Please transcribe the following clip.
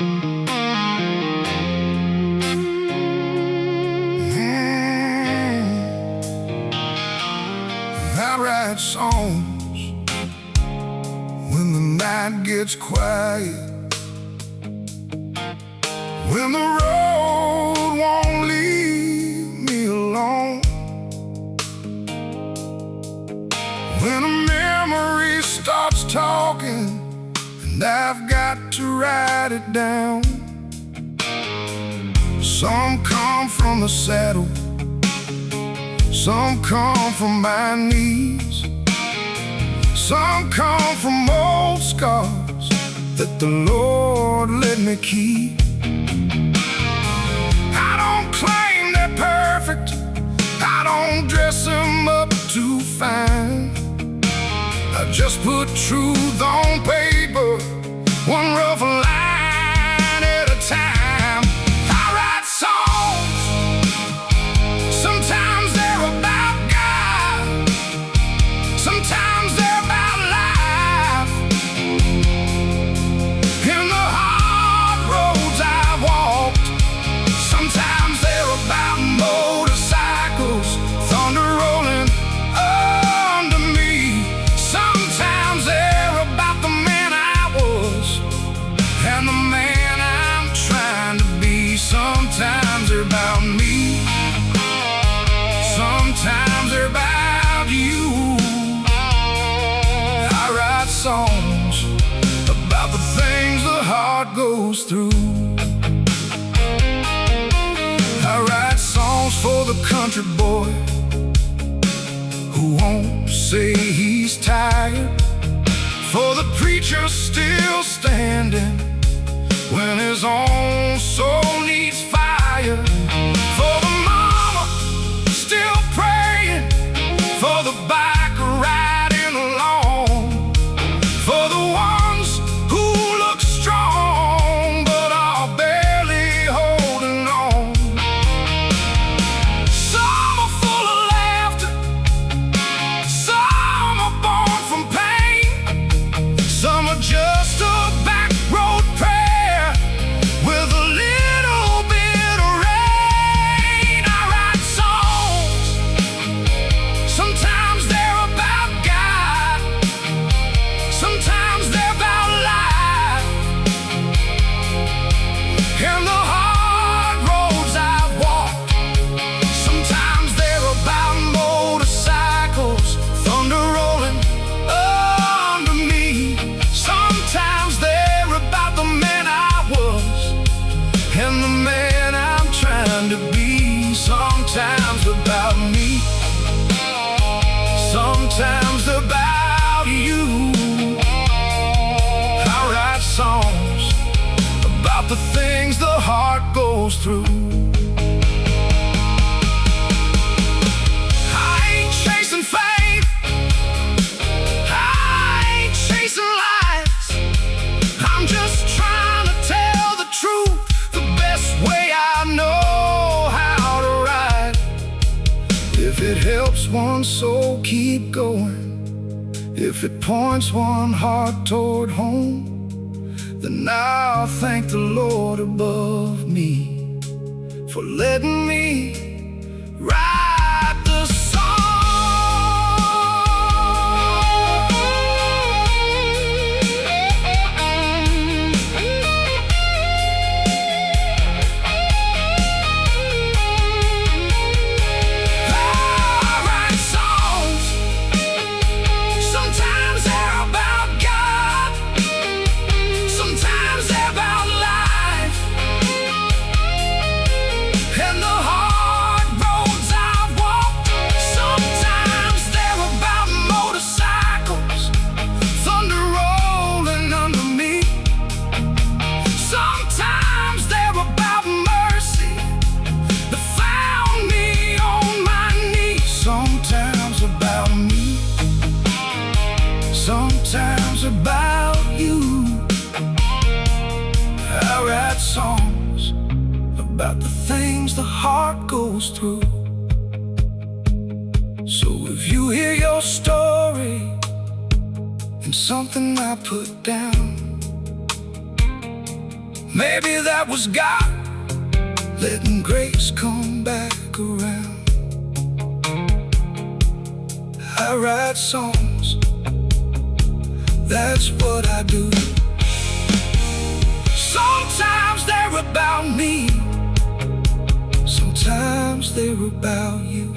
I write songs when the night gets quiet, when the road won't leave me alone, when a memory starts talking and I've got to write it down. Some come from the saddle, some come from my knees, some come from old scars that the Lord let me keep. I don't claim they're perfect, I don't dress them up too fine. I just put truth on paper, one rough line at a time. I write songs, sometimes they're about God, sometimes they're about life. In the hard roads I've walked, sometimes they're about motorcycles, thunder rolling under me. Sometimes they're about the man I was and the man I'm trying to be. Sometimes they're about me, sometimes they're about you. I write songs about the things the heart goes through. I write songs for the country boy who won't say he's tired, for the preacher still standing when his own soul needs fire, for the mama still praying, for the biker riding along, for the ones who look strong but are barely holding on. Some are full of laughter, some are born from pain, some are just a back road prayer with a little bit of rain. I write songs, sometimes they're about God, sometimes they're about life. In the hard roads I've walked, sometimes they're about motorcycles, thunder rolling under me. Sometimes they're about the man I was and the man I'm trying to be. Sometimes about me, sometimes about you. I write songs about the things the heart goes through. I ain't chasing fame, I ain't chasing lights, I'm just trying to tell the truth the best way I know how to write. If it helps one soul keep going, if it points one heart toward home, then I'll thank the Lord above me for letting me write the song. I write songs, sometimes they're about God, sometimes they're about life. And the hard roads I've walked, sometimes they're about motorcycles, thunder rolling under me. Sometimes they're about mercy that found me on my knees. Sometimes about me, sometimes about you. I write songs about the things the heart goes through. So if you hear your story in something I put down, Maybe that was God letting grace come back around. I write songs, that's what I do. Sometimes they're about me, sometimes they're about you.